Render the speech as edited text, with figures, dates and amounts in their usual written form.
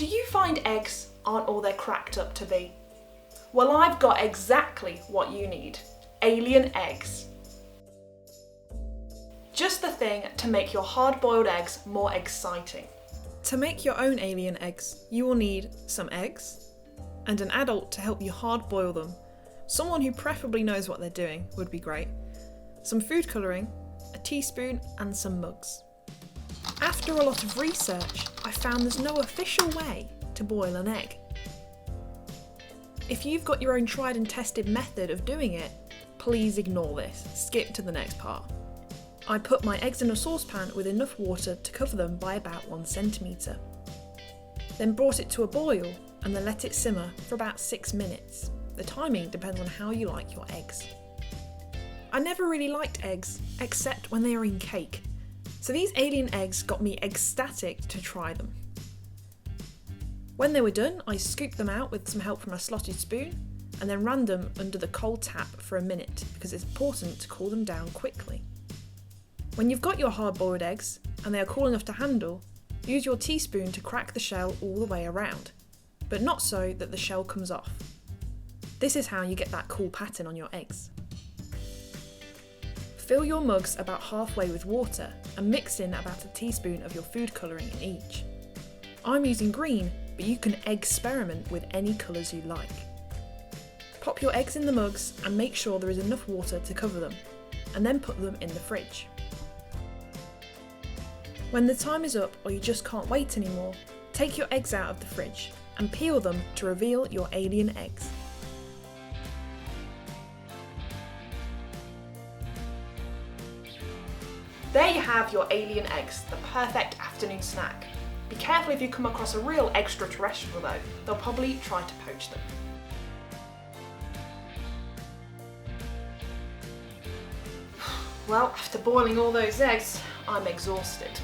Do you find eggs aren't all they're cracked up to be? Well, I've got exactly what you need. Alien eggs. Just the thing to make your hard-boiled eggs more exciting. To make your own alien eggs, you will need some eggs and an adult to help you hard boil them. Someone who preferably knows what they're doing would be great. Some food colouring, a teaspoon and some mugs. After a lot of research, I found there's no official way to boil an egg. If you've got your own tried and tested method of doing it, please ignore this. Skip to the next part. I put my eggs in a saucepan with enough water to cover them by about 1 centimetre. Then brought it to a boil and then let it simmer for about 6 minutes. The timing depends on how you like your eggs. I never really liked eggs, except when they are in cake. So these alien eggs got me ecstatic to try them. When they were done, I scooped them out with some help from a slotted spoon and then ran them under the cold tap for a minute because it's important to cool them down quickly. When you've got your hard-boiled eggs and they are cool enough to handle, use your teaspoon to crack the shell all the way around, but not so that the shell comes off. This is how you get that cool pattern on your eggs. Fill your mugs about halfway with water and mix in about a teaspoon of your food colouring in each. I'm using green, but you can experiment with any colours you like. Pop your eggs in the mugs and make sure there is enough water to cover them, and then put them in the fridge. When the time is up or you just can't wait anymore, take your eggs out of the fridge and peel them to reveal your alien eggs. There you have your alien eggs, the perfect afternoon snack. Be careful if you come across a real extraterrestrial though, they'll probably try to poach them. Well, after boiling all those eggs, I'm exhausted.